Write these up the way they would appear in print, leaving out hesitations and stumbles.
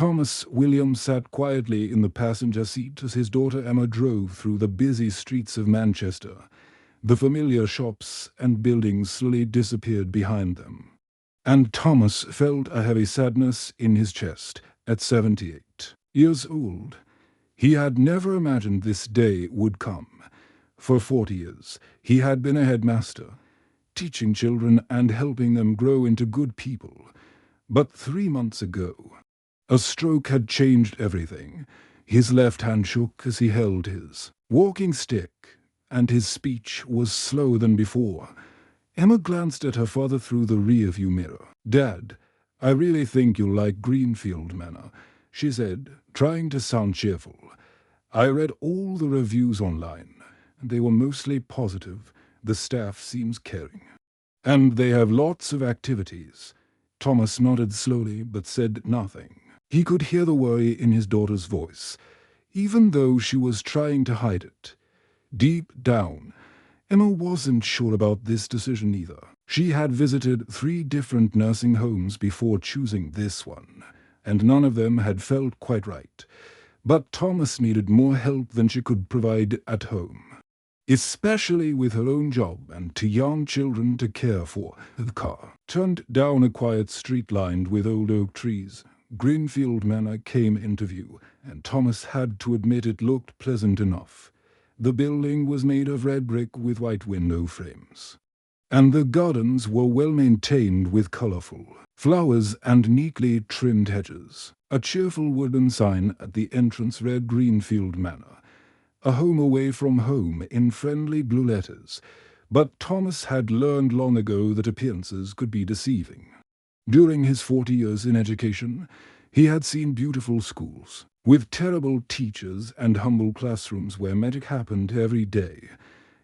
Thomas William sat quietly in the passenger seat as his daughter Emma drove through the busy streets of Manchester. The familiar shops and buildings slowly disappeared behind them. And Thomas felt a heavy sadness in his chest at 78 years old. He had never imagined this day would come. For 40 years, he had been a headmaster, teaching children and helping them grow into good people. But 3 months ago, a stroke had changed everything. His left hand shook as he held his walking stick, and his speech was slower than before. Emma glanced at her father through the rearview mirror. "Dad, I really think you'll like Greenfield Manor," she said, trying to sound cheerful. "I read all the reviews online, and they were mostly positive. The staff seems caring. And they have lots of activities." Thomas nodded slowly but said nothing. He could hear the worry in his daughter's voice, even though she was trying to hide it. Deep down, Emma wasn't sure about this decision either. She had visited 3 different nursing homes before choosing this one, and none of them had felt quite right. But Thomas needed more help than she could provide at home, especially with her own job and 2 young children to care for. The car turned down a quiet street lined with old oak trees. Greenfield Manor came into view, and Thomas had to admit it looked pleasant enough. The building was made of red brick with white window frames, and the gardens were well maintained with colorful flowers and neatly trimmed hedges. A cheerful wooden sign at the entrance read Greenfield Manor, a home away from home, in friendly blue letters. But Thomas had learned long ago that appearances could be deceiving. During his 40 years in education, he had seen beautiful schools, with terrible teachers and humble classrooms where magic happened every day.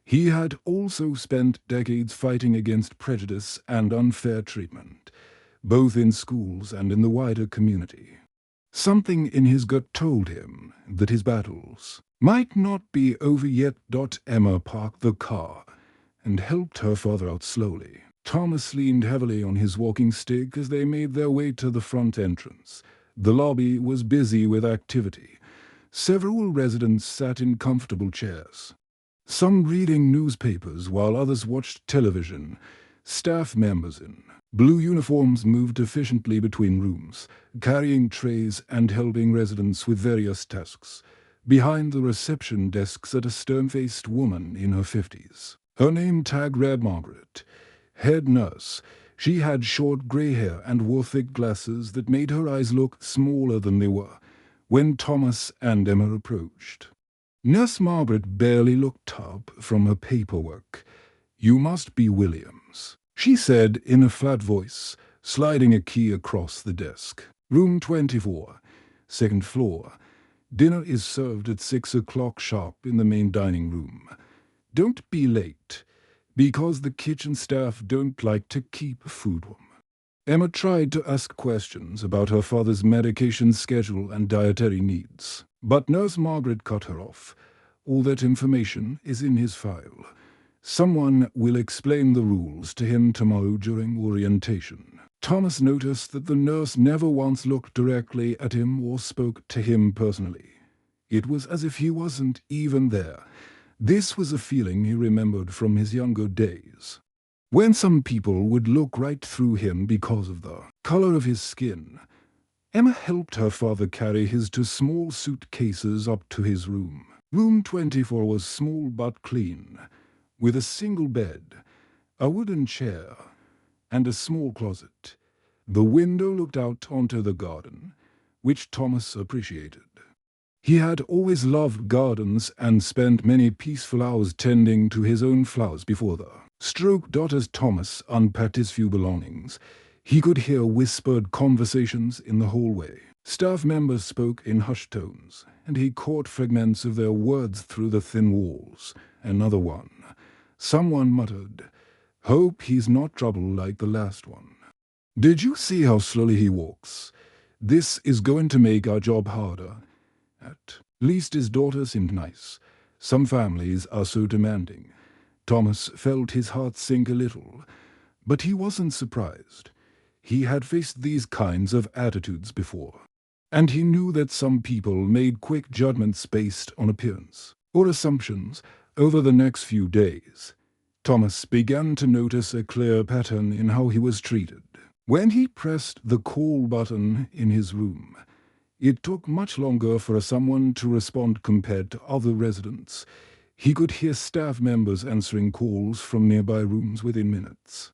He had also spent decades fighting against prejudice and unfair treatment, both in schools and in the wider community. Something in his gut told him that his battles might not be over yet. Emma parked the car and helped her father out slowly. Thomas leaned heavily on his walking stick as they made their way to the front entrance. The lobby was busy with activity. Several residents sat in comfortable chairs, some reading newspapers while others watched television. Staff members in blue uniforms moved efficiently between rooms, carrying trays and helping residents with various tasks. Behind the reception desk sat a stern-faced woman in her 50s. Her name tag read Margaret, head nurse. She had short grey hair and wore thick glasses that made her eyes look smaller than they were when Thomas and Emma approached. Nurse Margaret barely looked up from her paperwork. "You must be Williams," she said in a flat voice, sliding a key across the desk. "Room 24, 2nd floor. Dinner is served at 6 o'clock sharp in the main dining room. Don't be late, because the kitchen staff don't like to keep food warm." Emma tried to ask questions about her father's medication schedule and dietary needs, but Nurse Margaret cut her off. "All that information is in his file. Someone will explain the rules to him tomorrow during orientation." Thomas noticed that the nurse never once looked directly at him or spoke to him personally. It was as if he wasn't even there. This was a feeling he remembered from his younger days, when some people would look right through him because of the color of his skin. Emma helped her father carry his 2 small suitcases up to his room. Room 24 was small but clean, with a single bed, a wooden chair, and a small closet. The window looked out onto the garden, which Thomas appreciated. He had always loved gardens and spent many peaceful hours tending to his own flowers before the stroke. As Thomas unpacked his few belongings, he could hear whispered conversations in the hallway. Staff members spoke in hushed tones, and he caught fragments of their words through the thin walls. Another one. Someone muttered, "Hope he's not trouble like the last one. Did you see how slowly he walks? This is going to make our job harder." At least his daughter seemed nice. Some families are so demanding. Thomas felt his heart sink a little, but he wasn't surprised. He had faced these kinds of attitudes before. And he knew that some people made quick judgments based on appearance or assumptions over the next few days. Thomas began to notice a clear pattern in how he was treated. When he pressed the call button in his room, it took much longer for someone to respond compared to other residents. He could hear staff members answering calls from nearby rooms within minutes.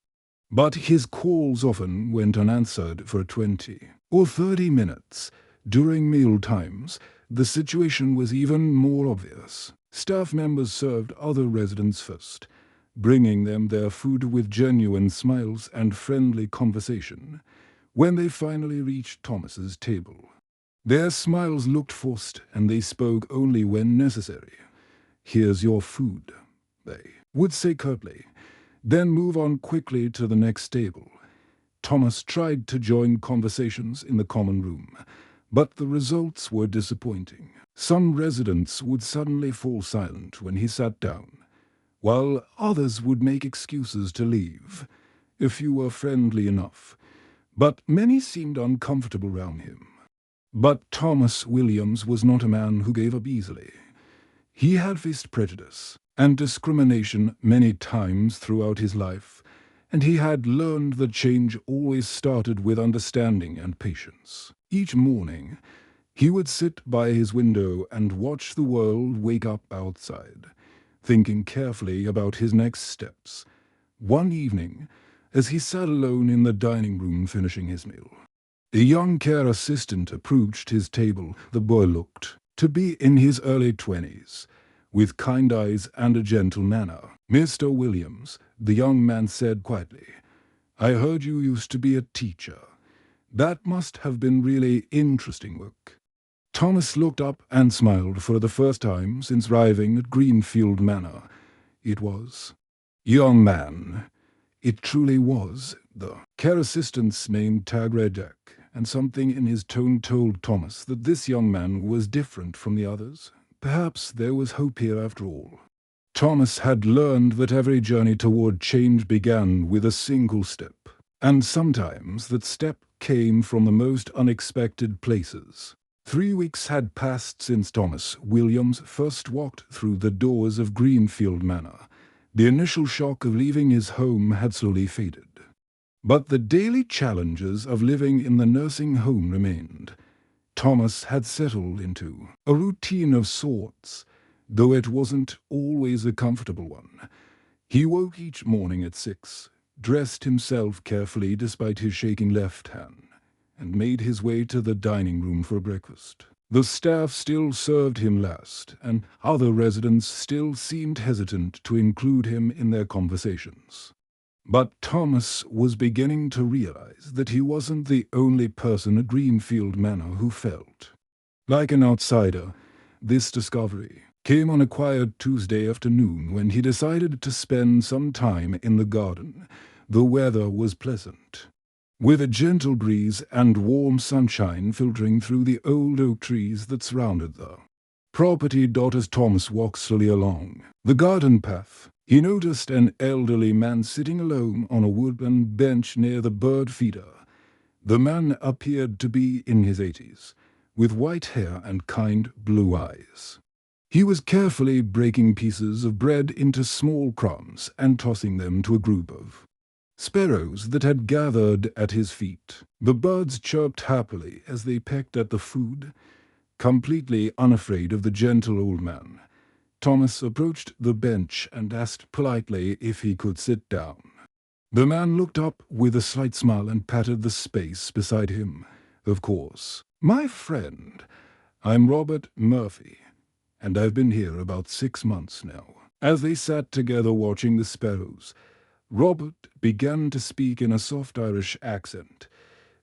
But his calls often went unanswered for 20 or 30 minutes. During meal times, the situation was even more obvious. Staff members served other residents first, bringing them their food with genuine smiles and friendly conversation. When they finally reached Thomas's table, their smiles looked forced and they spoke only when necessary. "Here's your food," they would say curtly, then move on quickly to the next table. Thomas tried to join conversations in the common room, but the results were disappointing. Some residents would suddenly fall silent when he sat down, while others would make excuses to leave. A few were friendly enough, but many seemed uncomfortable around him. But Thomas Williams was not a man who gave up easily. He had faced prejudice and discrimination many times throughout his life, and he had learned that change always started with understanding and patience. Each morning, he would sit by his window and watch the world wake up outside, thinking carefully about his next steps. One evening, as he sat alone in the dining room finishing his meal, a young care assistant approached his table. The boy looked to be in his early 20s, with kind eyes and a gentle manner. "Mr. Williams," the young man said quietly, "I heard you used to be a teacher. That must have been really interesting work." Thomas looked up and smiled for the first time since arriving at Greenfield Manor. It was. "Young man, it truly was." The care assistant's name Tag Redjack, and something in his tone told Thomas that this young man was different from the others. Perhaps there was hope here after all. Thomas had learned that every journey toward change began with a single step, and sometimes that step came from the most unexpected places. 3 weeks had passed since Thomas Williams first walked through the doors of Greenfield Manor. The initial shock of leaving his home had slowly faded. But the daily challenges of living in the nursing home remained. Thomas had settled into a routine of sorts, though it wasn't always a comfortable one. He woke each morning at 6, dressed himself carefully despite his shaking left hand, and made his way to the dining room for breakfast. The staff still served him last, and other residents still seemed hesitant to include him in their conversations. But Thomas was beginning to realize that he wasn't the only person at Greenfield Manor who felt like an outsider. This discovery came on a quiet Tuesday afternoon when he decided to spend some time in the garden. The weather was pleasant, with a gentle breeze and warm sunshine filtering through the old oak trees that surrounded the property. As Thomas walked slowly along the garden path, he noticed an elderly man sitting alone on a wooden bench near the bird feeder. The man appeared to be in his 80s, with white hair and kind blue eyes. He was carefully breaking pieces of bread into small crumbs and tossing them to a group of sparrows that had gathered at his feet. The birds chirped happily as they pecked at the food, completely unafraid of the gentle old man. Thomas approached the bench and asked politely if he could sit down. The man looked up with a slight smile and patted the space beside him. "Of course, my friend. I'm Robert Murphy, and I've been here about 6 months now." As they sat together watching the sparrows, Robert began to speak in a soft Irish accent.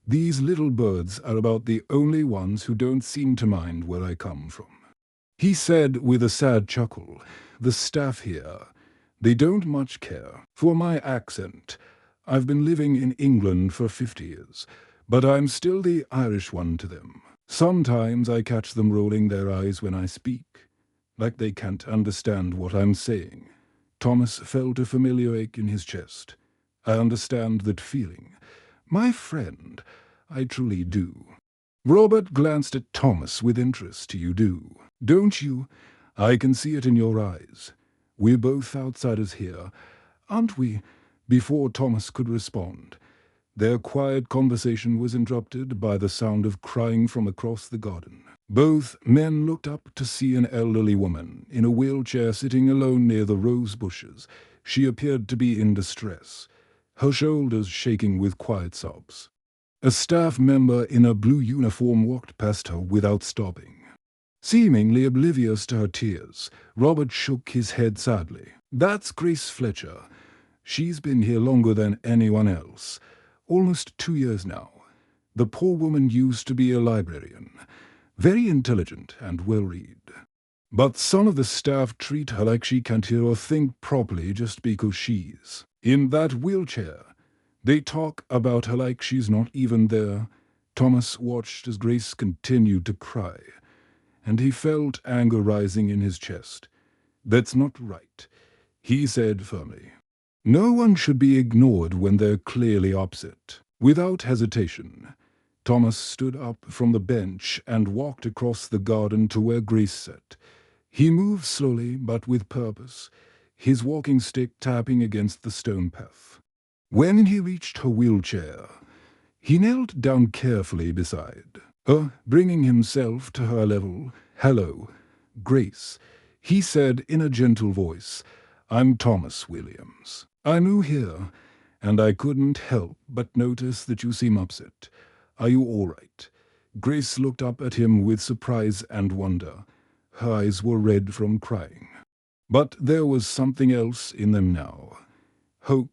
"These little birds are about the only ones who don't seem to mind where I come from," he said with a sad chuckle. "The staff here, they don't much care for my accent. I've been living in England for 50 years, but I'm still the Irish one to them. Sometimes I catch them rolling their eyes when I speak, like they can't understand what I'm saying." Thomas felt a familiar ache in his chest. "I understand that feeling, my friend. I truly do." Robert glanced at Thomas with interest. You do, don't you? I can see it in your eyes. We're both outsiders here, aren't we? Before Thomas could respond, their quiet conversation was interrupted by the sound of crying from across the garden. Both men looked up to see an elderly woman in a wheelchair sitting alone near the rose bushes. She appeared to be in distress, her shoulders shaking with quiet sobs. A staff member in a blue uniform walked past her without stopping. Seemingly oblivious to her tears, Robert shook his head sadly. That's Grace Fletcher. She's been here longer than anyone else. Almost 2 years now. The poor woman used to be a librarian. Very intelligent and well-read. But some of the staff treat her like she can't hear or think properly just because she's in that wheelchair. They talk about her like she's not even there. Thomas watched as Grace continued to cry, and he felt anger rising in his chest. That's not right, he said firmly. No one should be ignored when they're clearly upset. Without hesitation, Thomas stood up from the bench and walked across the garden to where Grace sat. He moved slowly but with purpose, his walking stick tapping against the stone path. When he reached her wheelchair, he knelt down carefully beside her, bringing himself to her level. "Hello, Grace," he said in a gentle voice. "I'm Thomas Williams. I'm new here, and I couldn't help but notice that you seem upset. Are you all right?" Grace looked up at him with surprise and wonder. Her eyes were red from crying. But there was something else in them now. Hope.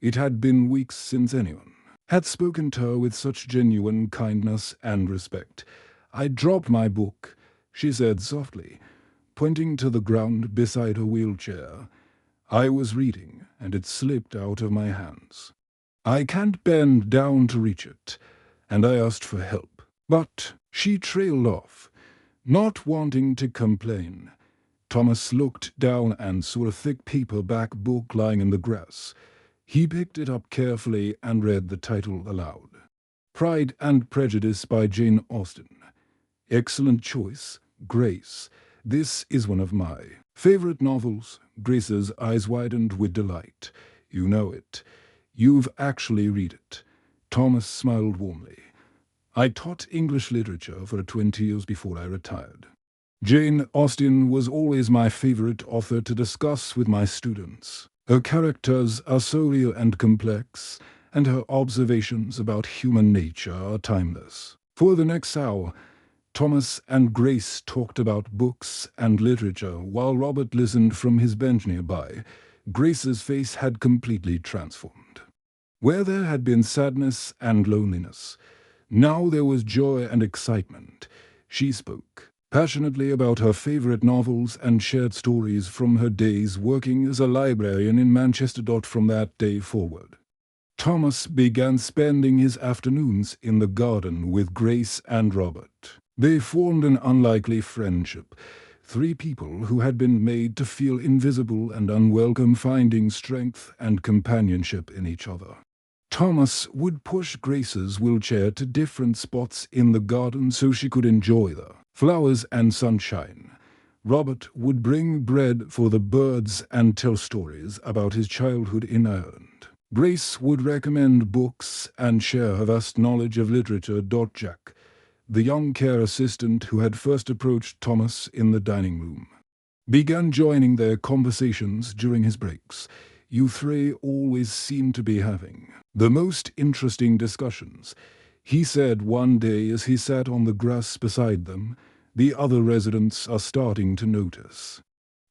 It had been weeks since anyone had spoken to her with such genuine kindness and respect. "I dropped my book," she said softly, pointing to the ground beside her wheelchair. "I was reading, and it slipped out of my hands. I can't bend down to reach it, and I asked for help." But she trailed off, not wanting to complain. Thomas looked down and saw a thick paperback book lying in the grass. He picked it up carefully and read the title aloud. Pride and Prejudice by Jane Austen. "Excellent choice, Grace. This is one of my favorite novels." Grace's eyes widened with delight. "You know it. You've actually read it." Thomas smiled warmly. "I taught English literature for 20 years before I retired. Jane Austen was always my favorite author to discuss with my students. Her characters are so real and complex, and her observations about human nature are timeless." For the next hour, Thomas and Grace talked about books and literature while Robert listened from his bench nearby. Grace's face had completely transformed. Where there had been sadness and loneliness, now there was joy and excitement. She spoke passionately about her favorite novels and shared stories from her days working as a librarian in Manchester. From that day forward, Thomas began spending his afternoons in the garden with Grace and Robert. They formed an unlikely friendship, 3 people who had been made to feel invisible and unwelcome, finding strength and companionship in each other. Thomas would push Grace's wheelchair to different spots in the garden so she could enjoy the flowers and sunshine. Robert would bring bread for the birds and tell stories about his childhood in Ireland. Grace would recommend books and share her vast knowledge of literature. Jack, the young care assistant who had first approached Thomas in the dining room, began joining their conversations during his breaks. You 3 always seemed to be having the most interesting discussions, he said one day as he sat on the grass beside them. "The other residents are starting to notice.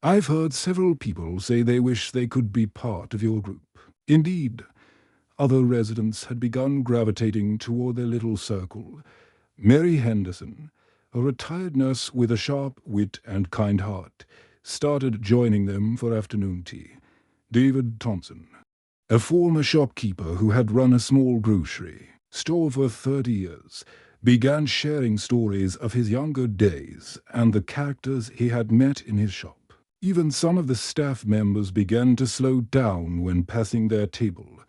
I've heard several people say they wish they could be part of your group." Indeed, other residents had begun gravitating toward their little circle. Mary Henderson, a retired nurse with a sharp wit and kind heart, started joining them for afternoon tea. David Thompson, a former shopkeeper who had run a small grocery store for 30 years, began sharing stories of his younger days and the characters he had met in his shop. Even some of the staff members began to slow down when passing their table,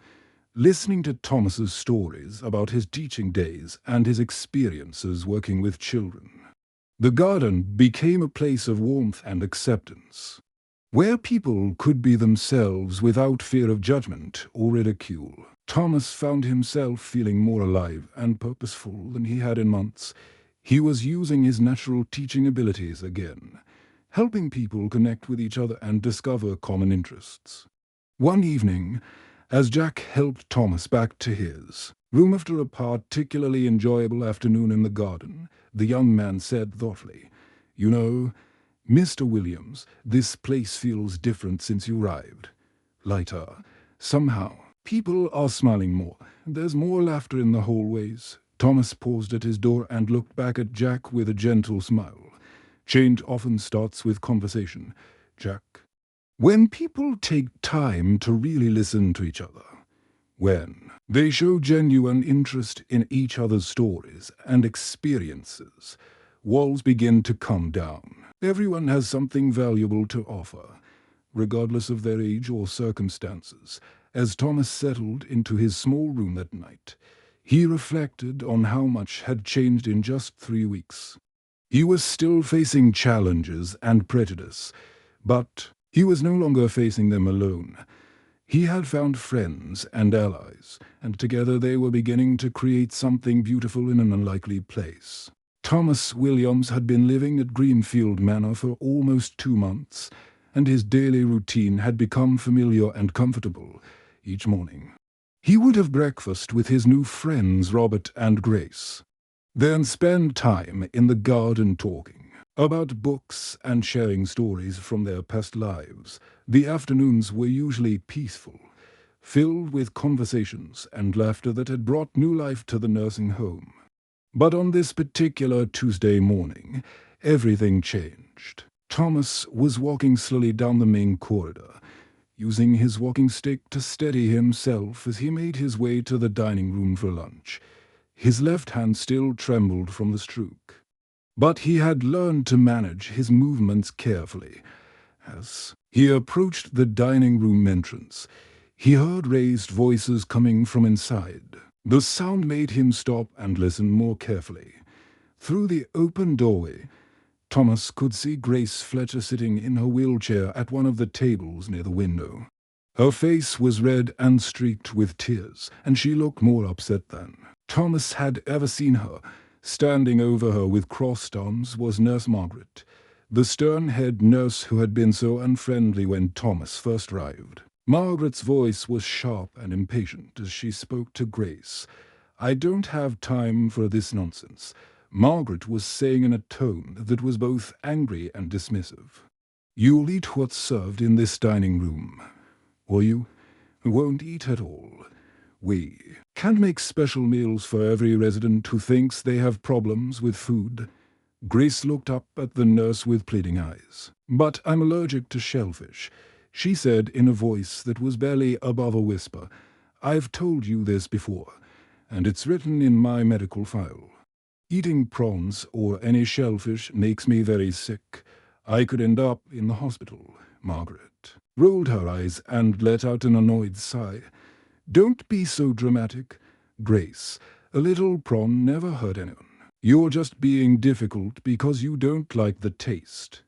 listening to Thomas's stories about his teaching days and his experiences working with children. The garden became a place of warmth and acceptance, where people could be themselves without fear of judgment or ridicule. Thomas found himself feeling more alive and purposeful than he had in months. He was using his natural teaching abilities again, helping people connect with each other and discover common interests. One evening, as Jack helped Thomas back to his room after a particularly enjoyable afternoon in the garden, the young man said thoughtfully, "You know, Mr. Williams, this place feels different since you arrived. Lighter. Somehow, people are smiling more. There's more laughter in the hallways." Thomas paused at his door and looked back at Jack with a gentle smile. "Change often starts with conversation, Jack. When people take time to really listen to each other, when they show genuine interest in each other's stories and experiences, walls begin to come down. Everyone has something valuable to offer, regardless of their age or circumstances." As Thomas settled into his small room that night, he reflected on how much had changed in just 3 weeks. He was still facing challenges and prejudice, but he was no longer facing them alone. He had found friends and allies, and together they were beginning to create something beautiful in an unlikely place. Thomas Williams had been living at Greenfield Manor for almost 2 months, and his daily routine had become familiar and comfortable. Each morning, he would have breakfast with his new friends Robert and Grace, then spend time in the garden talking about books and sharing stories from their past lives. The afternoons were usually peaceful, filled with conversations and laughter that had brought new life to the nursing home. But on this particular Tuesday morning, everything changed. Thomas was walking slowly down the main corridor, using his walking stick to steady himself as he made his way to the dining room for lunch. His left hand still trembled from the stroke, but he had learned to manage his movements carefully. As he approached the dining room entrance, he heard raised voices coming from inside. The sound made him stop and listen more carefully. Through the open doorway, Thomas could see Grace Fletcher sitting in her wheelchair at one of the tables near the window. Her face was red and streaked with tears, and she looked more upset than Thomas had ever seen her. Standing over her with crossed arms was Nurse Margaret, the stern head nurse who had been so unfriendly when Thomas first arrived. Margaret's voice was sharp and impatient as she spoke to Grace. "I don't have time for this nonsense," Margaret was saying in a tone that was both angry and dismissive. "You'll eat what's served in this dining room, or you won't eat at all. We can't make special meals for every resident who thinks they have problems with food." Grace looked up at the nurse with pleading eyes. "But I'm allergic to shellfish," she said in a voice that was barely above a whisper. "I've told you this before, and it's written in my medical file. Eating prawns or any shellfish makes me very sick. I could end up in the hospital." Margaret rolled her eyes and let out an annoyed sigh. "Don't be so dramatic, Grace. A little prawn never hurt anyone. You're just being difficult because you don't like the taste."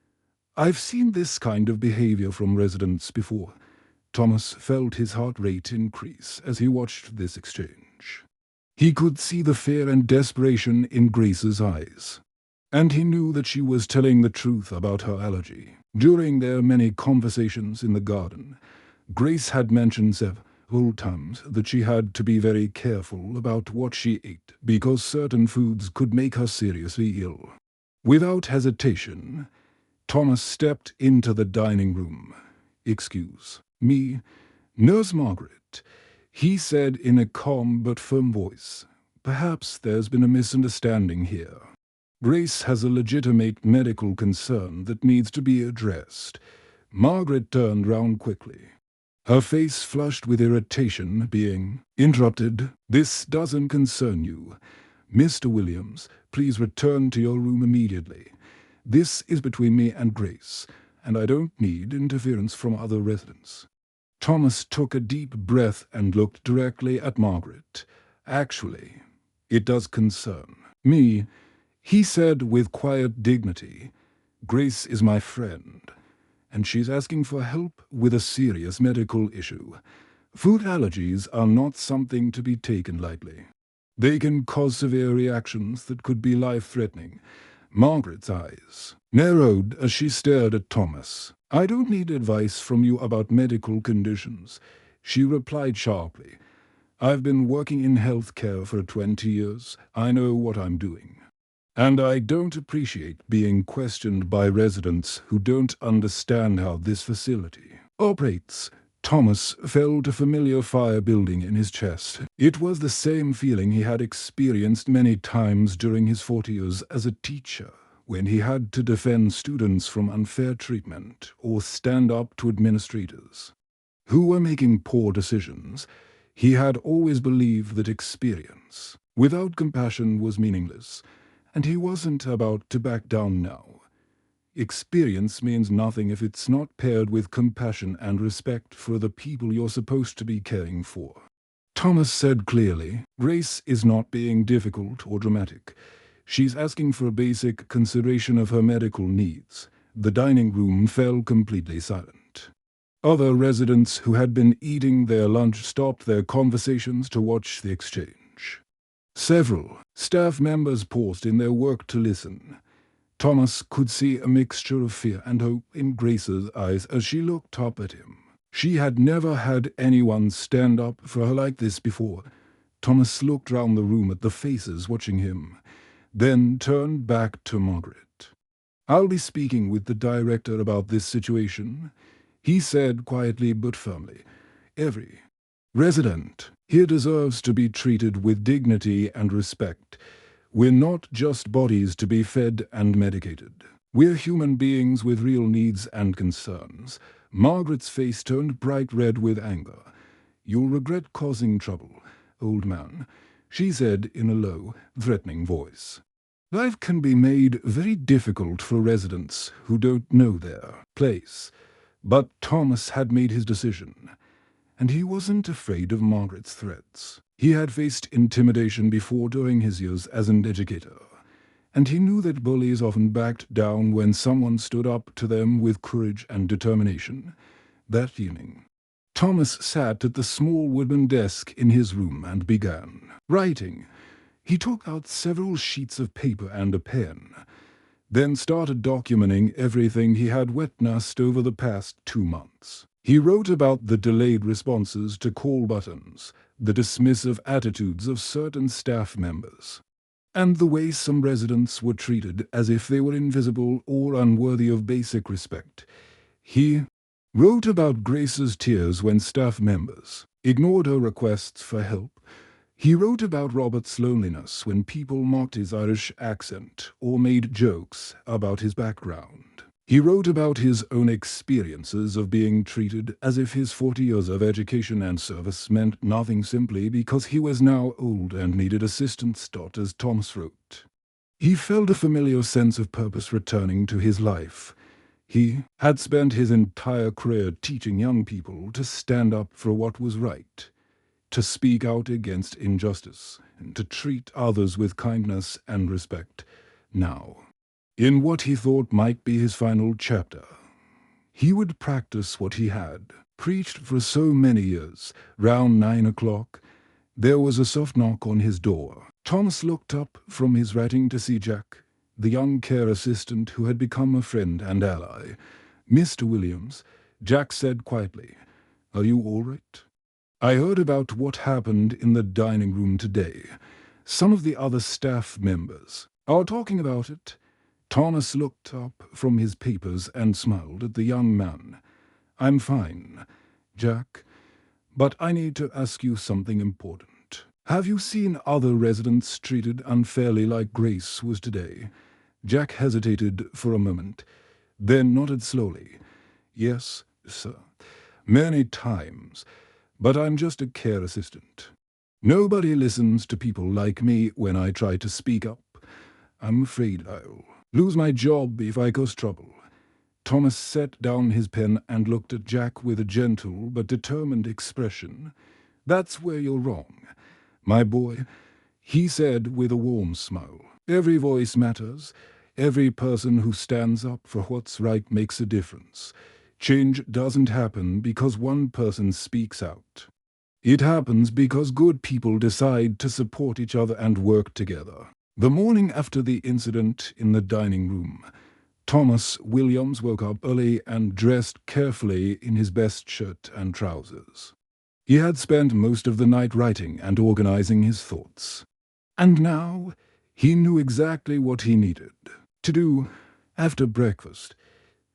"I've seen this kind of behavior from residents before." Thomas felt his heart rate increase as he watched this exchange. He could see the fear and desperation in Grace's eyes, and he knew that she was telling the truth about her allergy. During their many conversations in the garden, Grace had mentioned several times that she had to be very careful about what she ate because certain foods could make her seriously ill. Without hesitation, Thomas stepped into the dining room. "Excuse me, Nurse Margaret," he said in a calm but firm voice. "Perhaps there's been a misunderstanding here. Grace has a legitimate medical concern that needs to be addressed." Margaret turned round quickly, her face flushed with irritation, being interrupted. "This doesn't concern you. Mr. Williams, please return to your room immediately. This is between me and Grace, and I don't need interference from other residents." Thomas took a deep breath and looked directly at Margaret. "Actually, it does concern me," he said with quiet dignity. "Grace is my friend, and she's asking for help with a serious medical issue. Food allergies are not something to be taken lightly. They can cause severe reactions that could be life-threatening." Margaret's eyes narrowed as she stared at Thomas. "I don't need advice from you about medical conditions," she replied sharply. "I've been working in healthcare for 20 years. I know what I'm doing. And I don't appreciate being questioned by residents who don't understand how this facility operates." Thomas felt a familiar fire building in his chest. It was the same feeling he had experienced many times during his 40 years as a teacher, when he had to defend students from unfair treatment or stand up to administrators who were making poor decisions. He had always believed that experience without compassion was meaningless, and he wasn't about to back down now. Experience means nothing if it's not paired with compassion and respect for the people you're supposed to be caring for. Thomas said clearly, "Grace is not being difficult or dramatic. She's asking for a basic consideration of her medical needs." The dining room fell completely silent. Other residents who had been eating their lunch stopped their conversations to watch the exchange. Several staff members paused in their work to listen. Thomas could see a mixture of fear and hope in Grace's eyes as she looked up at him. She had never had anyone stand up for her like this before. Thomas looked round the room at the faces watching him, then turned back to Margaret. "I'll be speaking with the director about this situation," he said quietly but firmly. "Every resident here deserves to be treated with dignity and respect. We're not just bodies to be fed and medicated. We're human beings with real needs and concerns." Margaret's face turned bright red with anger. "You'll regret causing trouble, old man," she said in a low, threatening voice. "Life can be made very difficult for residents who don't know their place." But Thomas had made his decision, and he wasn't afraid of Margaret's threats. He had faced intimidation before during his years as an educator, and he knew that bullies often backed down when someone stood up to them with courage and determination. That evening, Thomas sat at the small wooden desk in his room and began writing. He took out several sheets of paper and a pen, then started documenting everything he had witnessed over the past 2 months. He wrote about the delayed responses to call buttons, the dismissive attitudes of certain staff members, and the way some residents were treated as if they were invisible or unworthy of basic respect. He wrote about Grace's tears when staff members ignored her requests for help. He wrote about Robert's loneliness when people mocked his Irish accent or made jokes about his background. He wrote about his own experiences of being treated as if his 40 years of education and service meant nothing simply because he was now old and needed assistance. As Thomas wrote, he felt a familiar sense of purpose returning to his life. He had spent his entire career teaching young people to stand up for what was right, to speak out against injustice, and to treat others with kindness and respect. Now, in what he thought might be his final chapter, he would practice what he had preached for so many years. Round 9 o'clock, there was a soft knock on his door. Thomas looked up from his writing to see Jack, the young care assistant who had become a friend and ally. "Mr. Williams," Jack said quietly, "are you all right? I heard about what happened in the dining room today. Some of the other staff members are talking about it." Thomas looked up from his papers and smiled at the young man. "I'm fine, Jack, but I need to ask you something important. Have you seen other residents treated unfairly like Grace was today?" Jack hesitated for a moment, then nodded slowly. "Yes, sir. Many times. But I'm just a care assistant. Nobody listens to people like me when I try to speak up. I'm afraid I'll lose my job if I cause trouble." Thomas set down his pen and looked at Jack with a gentle but determined expression. "That's where you're wrong, my boy," he said with a warm smile. "Every voice matters. Every person who stands up for what's right makes a difference. Change doesn't happen because one person speaks out. It happens because good people decide to support each other and work together." The morning after the incident in the dining room, Thomas Williams woke up early and dressed carefully in his best shirt and trousers. He had spent most of the night writing and organizing his thoughts. And now he knew exactly what he needed to do after breakfast.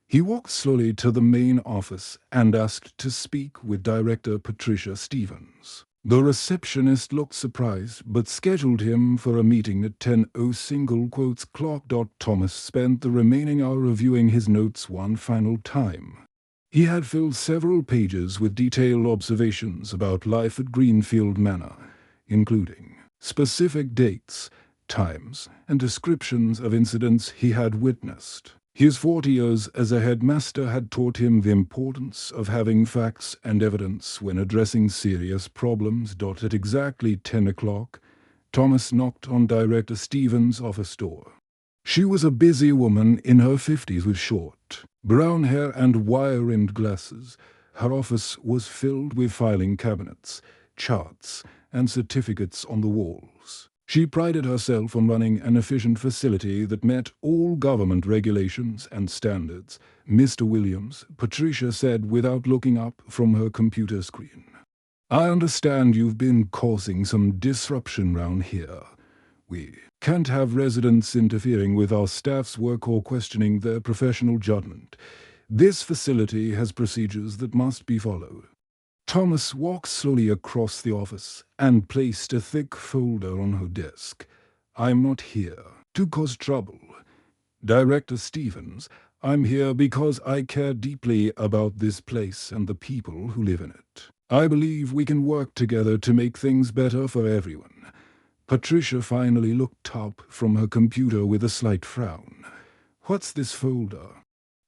He walked slowly to the main office and asked to speak with Director Patricia Stevens. The receptionist looked surprised, but scheduled him for a meeting at 10:00 single quotes clock. Thomas spent the remaining hour reviewing his notes one final time. He had filled several pages with detailed observations about life at Greenfield Manor, including specific dates, times, and descriptions of incidents he had witnessed. His 40 years as a headmaster had taught him the importance of having facts and evidence when addressing serious problems. At exactly 10 o'clock, Thomas knocked on Director Stevens' office door. She was a busy woman in her 50s with short, brown hair and wire-rimmed glasses. Her office was filled with filing cabinets, charts, and certificates on the walls. She prided herself on running an efficient facility that met all government regulations and standards. "Mr. Williams," Patricia said without looking up from her computer screen, "I understand you've been causing some disruption round here. We can't have residents interfering with our staff's work or questioning their professional judgment. This facility has procedures that must be followed." Thomas walked slowly across the office and placed a thick folder on her desk. "I'm not here to cause trouble, Director Stevens. I'm here because I care deeply about this place and the people who live in it. I believe we can work together to make things better for everyone." Patricia finally looked up from her computer with a slight frown. "What's this folder?"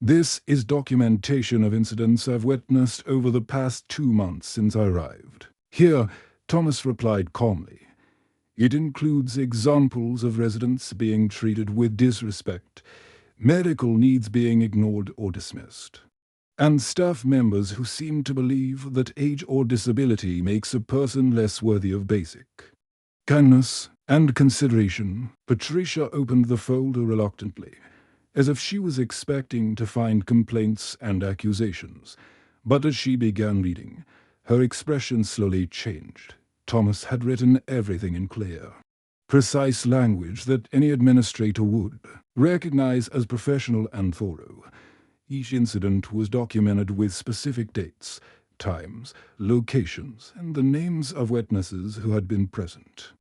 "This is documentation of incidents I've witnessed over the past 2 months since I arrived." "Here," Thomas replied calmly. "It includes examples of residents being treated with disrespect, medical needs being ignored or dismissed, and staff members who seem to believe that age or disability makes a person less worthy of basic kindness and consideration." Patricia opened the folder reluctantly, as if she was expecting to find complaints and accusations. But as she began reading, her expression slowly changed. Thomas had written everything in clear, precise language that any administrator would recognize as professional and thorough. Each incident was documented with specific dates, times, locations, and the names of witnesses who had been present.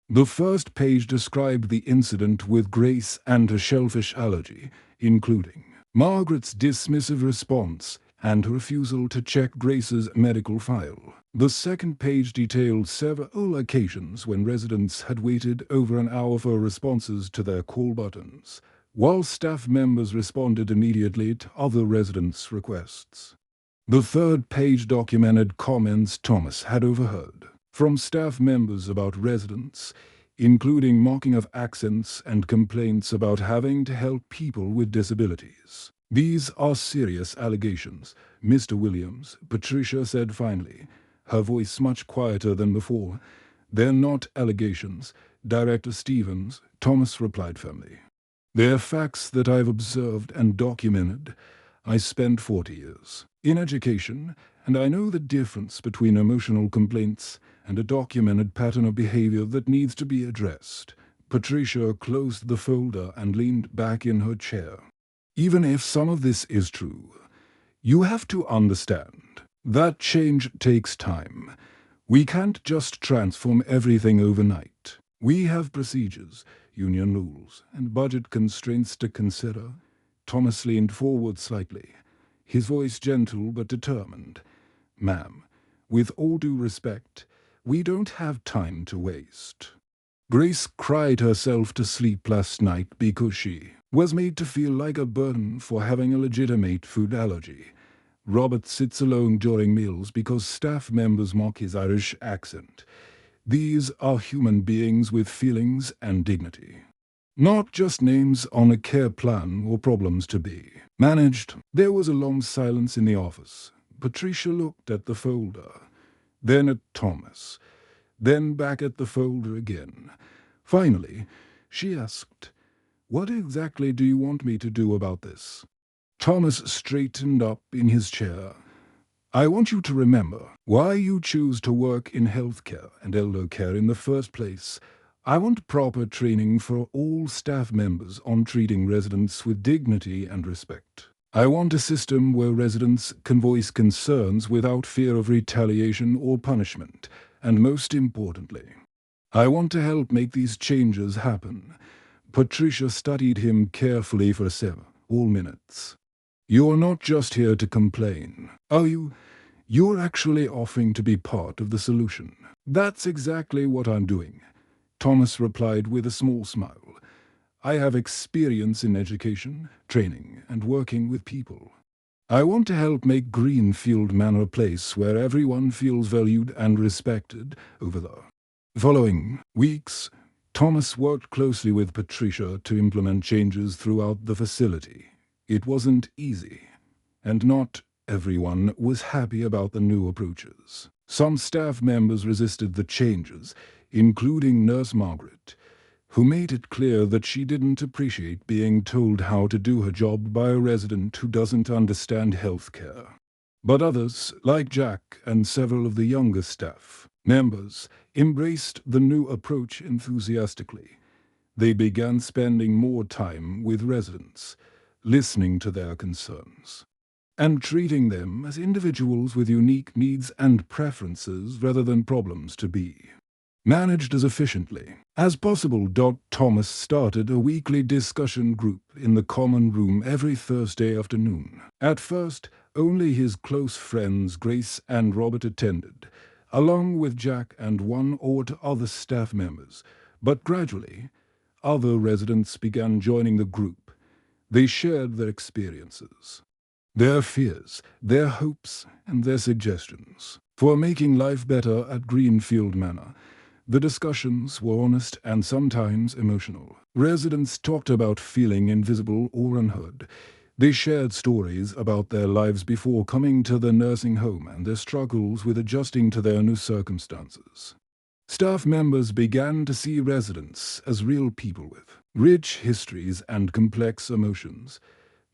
The first page described the incident with Grace and her shellfish allergy, including Margaret's dismissive response and her refusal to check Grace's medical file. The second page detailed several occasions when residents had waited over an hour for responses to their call buttons, while staff members responded immediately to other residents' requests. The third page documented comments Thomas had overheard from staff members about residents, including mocking of accents and complaints about having to help people with disabilities. "These are serious allegations, Mr. Williams," Patricia said finally, her voice much quieter than before. "They're not allegations, Director Stevens," Thomas replied firmly. "They're facts that I've observed and documented. I spent 40 years in education, and I know the difference between emotional complaints and a documented pattern of behavior that needs to be addressed." Patricia closed the folder and leaned back in her chair. "Even if some of this is true, you have to understand that change takes time. We can't just transform everything overnight. We have procedures, union rules, and budget constraints to consider." Thomas leaned forward slightly, his voice gentle but determined. "Ma'am, with all due respect, we don't have time to waste." Grace cried herself to sleep last night because she was made to feel like a burden for having a legitimate food allergy. Robert sits alone during meals because staff members mock his Irish accent. These are human beings with feelings and dignity. Not just names on a care plan or problems to be managed. There was a long silence in the office. Patricia looked at the folder, then at Thomas, then back at the folder again. Finally, she asked, "What exactly do you want me to do about this?" Thomas straightened up in his chair. "I want you to remember why you choose to work in healthcare and elder care in the first place. I want proper training for all staff members on treating residents with dignity and respect. I want a system where residents can voice concerns without fear of retaliation or punishment. And most importantly, I want to help make these changes happen." Patricia studied him carefully for several minutes. "You're not just here to complain, are you? You're actually offering to be part of the solution." "That's exactly what I'm doing," Thomas replied with a small smile. "I have experience in education, training, and working with people. I want to help make Greenfield Manor a place where everyone feels valued and respected." Over the following weeks, Thomas worked closely with Patricia to implement changes throughout the facility. It wasn't easy, and not everyone was happy about the new approaches. Some staff members resisted the changes, including Nurse Margaret, who made it clear that she didn't appreciate being told how to do her job by a resident who doesn't understand healthcare. But others, like Jack and several of the younger staff members, embraced the new approach enthusiastically. They began spending more time with residents, listening to their concerns, and treating them as individuals with unique needs and preferences rather than problems to be managed as efficiently as possible. Thomas started a weekly discussion group in the common room every Thursday afternoon. At first, only his close friends Grace and Robert attended, along with Jack and one or two other staff members. But gradually, other residents began joining the group. They shared their experiences, their fears, their hopes, and their suggestions for making life better at Greenfield Manor. The discussions were honest and sometimes emotional. Residents talked about feeling invisible or unheard. They shared stories about their lives before coming to the nursing home and their struggles with adjusting to their new circumstances. Staff members began to see residents as real people with rich histories and complex emotions,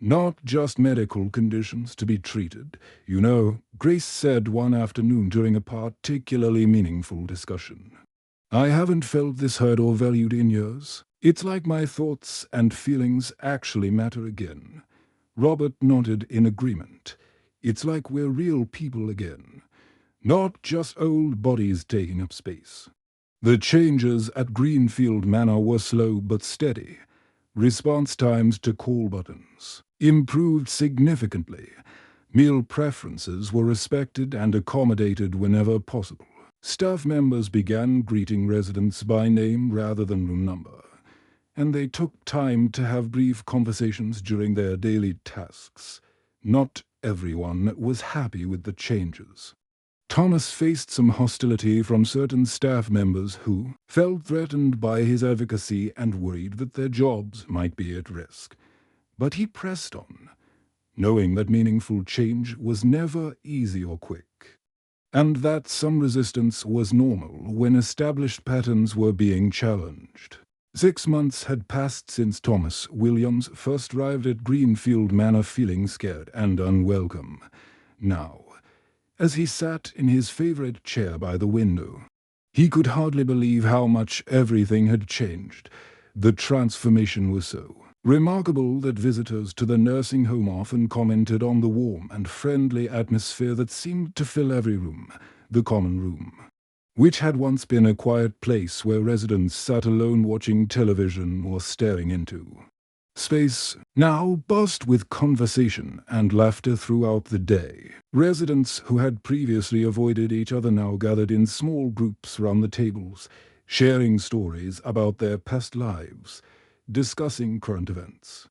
not just medical conditions to be treated. "You know," Grace said one afternoon during a particularly meaningful discussion, "I haven't felt this heard or valued in years. It's like my thoughts and feelings actually matter again." Robert nodded in agreement. "It's like we're real people again, not just old bodies taking up space." The changes at Greenfield Manor were slow but steady. Response times to call buttons improved significantly. Meal preferences were respected and accommodated whenever possible. Staff members began greeting residents by name rather than room number, and they took time to have brief conversations during their daily tasks. Not everyone was happy with the changes. Thomas faced some hostility from certain staff members who felt threatened by his advocacy and worried that their jobs might be at risk. But he pressed on, knowing that meaningful change was never easy or quick, and that some resistance was normal when established patterns were being challenged. 6 months had passed since Thomas Williams first arrived at Greenfield Manor feeling scared and unwelcome. Now, as he sat in his favorite chair by the window, he could hardly believe how much everything had changed. The transformation was so remarkable that visitors to the nursing home often commented on the warm and friendly atmosphere that seemed to fill every room. The common room, which had once been a quiet place where residents sat alone watching television or staring into space, now buzzed with conversation and laughter throughout the day. Residents who had previously avoided each other now gathered in small groups round the tables. sharing stories about their past lives, discussing current events,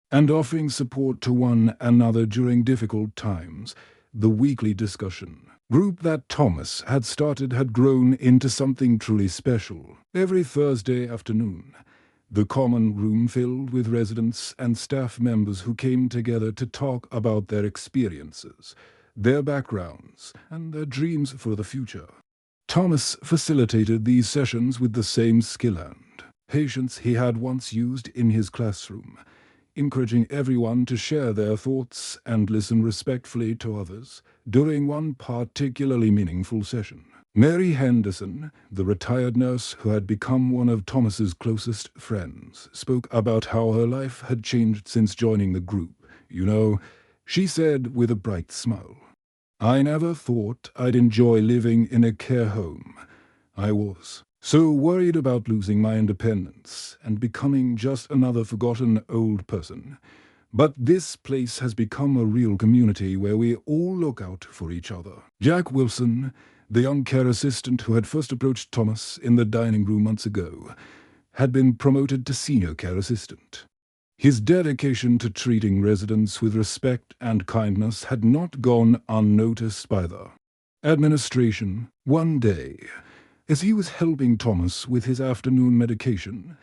and offering support to one another during difficult times. The weekly discussion group that Thomas had started had grown into something truly special. Every Thursday afternoon, the common room filled with residents and staff members who came together to talk about their experiences, their backgrounds, and their dreams for the future. Thomas facilitated these sessions with the same skill and patience he had once used in his classroom, encouraging everyone to share their thoughts and listen respectfully to others. During one particularly meaningful session, Mary Henderson, the retired nurse who had become one of Thomas's closest friends, spoke about how her life had changed since joining the group. "You know," she said with a bright smile, "I never thought I'd enjoy living in a care home. I was so worried about losing my independence and becoming just another forgotten old person. But this place has become a real community where we all look out for each other." Jack Wilson, the young care assistant who had first approached Thomas in the dining room months ago, had been promoted to senior care assistant. His dedication to treating residents with respect and kindness had not gone unnoticed by the administration. One day, as he was helping Thomas with his afternoon medication,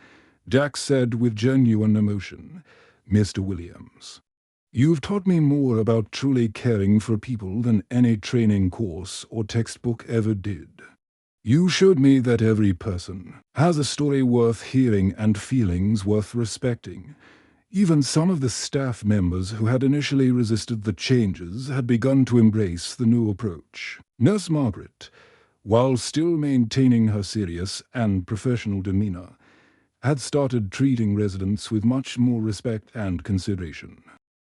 Jack said with genuine emotion, "Mr. Williams, you've taught me more about truly caring for people than any training course or textbook ever did. You showed me that every person has a story worth hearing and feelings worth respecting." Even some of the staff members who had initially resisted the changes had begun to embrace the new approach. Nurse Margaret, while still maintaining her serious and professional demeanor, had started treating residents with much more respect and consideration.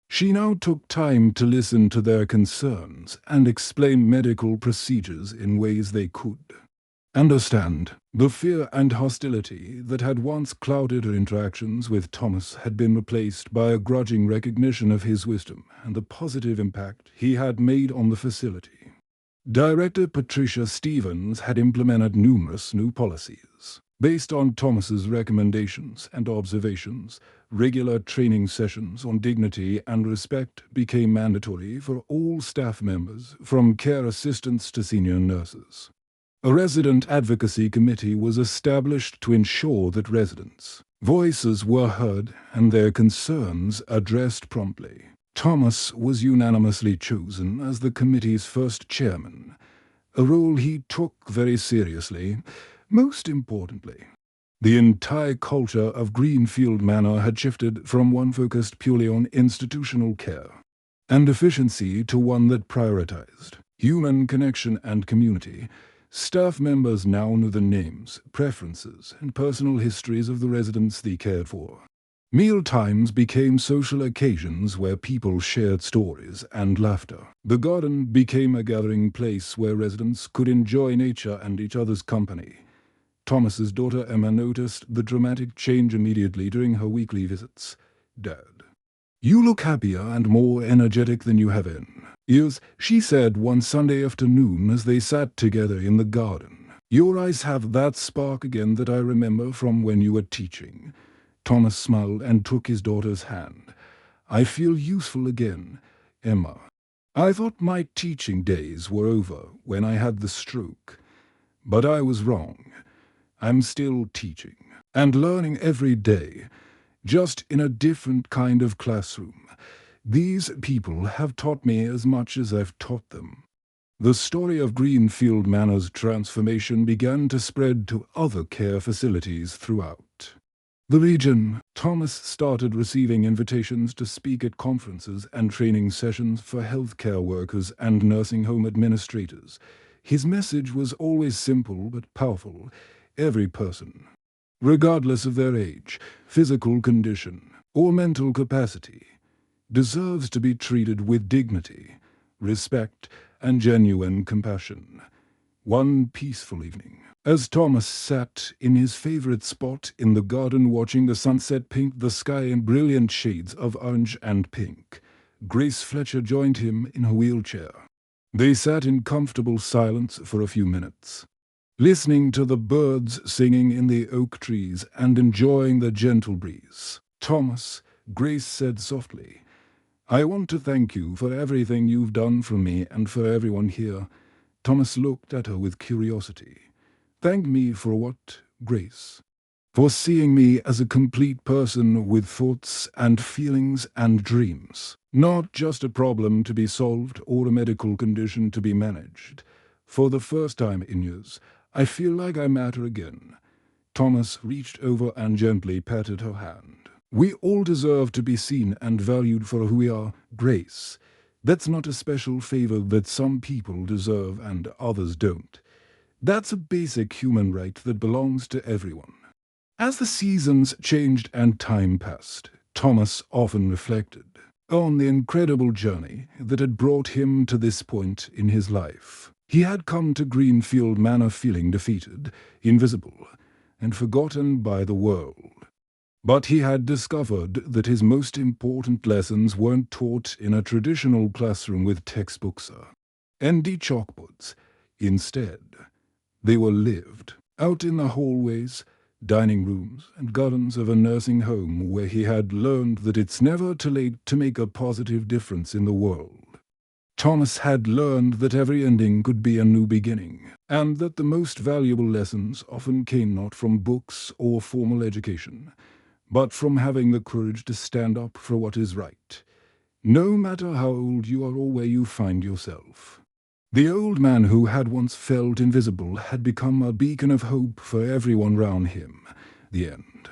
She now took time to listen to their concerns and explain medical procedures in ways they could understand. The fear and hostility that had once clouded her interactions with Thomas had been replaced by a grudging recognition of his wisdom and the positive impact he had made on the facility. Director Patricia Stevens had implemented numerous new policies. Based on Thomas's recommendations and observations, regular training sessions on dignity and respect became mandatory for all staff members, from care assistants to senior nurses. A resident advocacy committee was established to ensure that residents' voices were heard and their concerns addressed promptly. Thomas was unanimously chosen as the committee's first chairman, a role he took very seriously. Most importantly, the entire culture of Greenfield Manor had shifted from one focused purely on institutional care and efficiency to one that prioritized human connection and community. Staff members now knew the names, preferences, and personal histories of the residents they cared for. Meal times became social occasions where people shared stories and laughter. The garden became a gathering place where residents could enjoy nature and each other's company. Thomas's daughter Emma noticed the dramatic change immediately during her weekly visits. "Dad, you look happier and more energetic than you have in years," she said one Sunday afternoon as they sat together in the garden. "Your eyes have that spark again that I remember from when you were teaching." Thomas smiled and took his daughter's hand. "I feel useful again, Emma. I thought my teaching days were over when I had the stroke. But I was wrong. I'm still teaching and learning every day, just in a different kind of classroom. These people have taught me as much as I've taught them." The story of Greenfield Manor's transformation began to spread to other care facilities throughout the region. Thomas started receiving invitations to speak at conferences and training sessions for healthcare workers and nursing home administrators. His message was always simple but powerful. Every person, regardless of their age, physical condition, or mental capacity, deserves to be treated with dignity, respect, and genuine compassion. One peaceful evening, as Thomas sat in his favorite spot in the garden watching the sunset paint the sky in brilliant shades of orange and pink, Grace Fletcher joined him in her wheelchair. They sat in comfortable silence for a few minutes, listening to the birds singing in the oak trees and enjoying the gentle breeze. "Thomas," Grace said softly, "I want to thank you for everything you've done for me and for everyone here." Thomas looked at her with curiosity. "Thank me for what, Grace?" "For seeing me as a complete person with thoughts and feelings and dreams. Not just a problem to be solved or a medical condition to be managed. For the first time in years, I feel like I matter again." Thomas reached over and gently patted her hand. "We all deserve to be seen and valued for who we are, Grace. That's not a special favor that some people deserve and others don't. That's a basic human right that belongs to everyone." As the seasons changed and time passed, Thomas often reflected on the incredible journey that had brought him to this point in his life. He had come to Greenfield Manor feeling defeated, invisible, and forgotten by the world. But he had discovered that his most important lessons weren't taught in a traditional classroom with textbooks and chalkboards. Instead, they were lived out in the hallways, dining rooms, and gardens of a nursing home where he had learned that it's never too late to make a positive difference in the world. Thomas had learned that every ending could be a new beginning, and that the most valuable lessons often came not from books or formal education, but from having the courage to stand up for what is right, no matter how old you are or where you find yourself. The old man who had once felt invisible had become a beacon of hope for everyone round him. The end.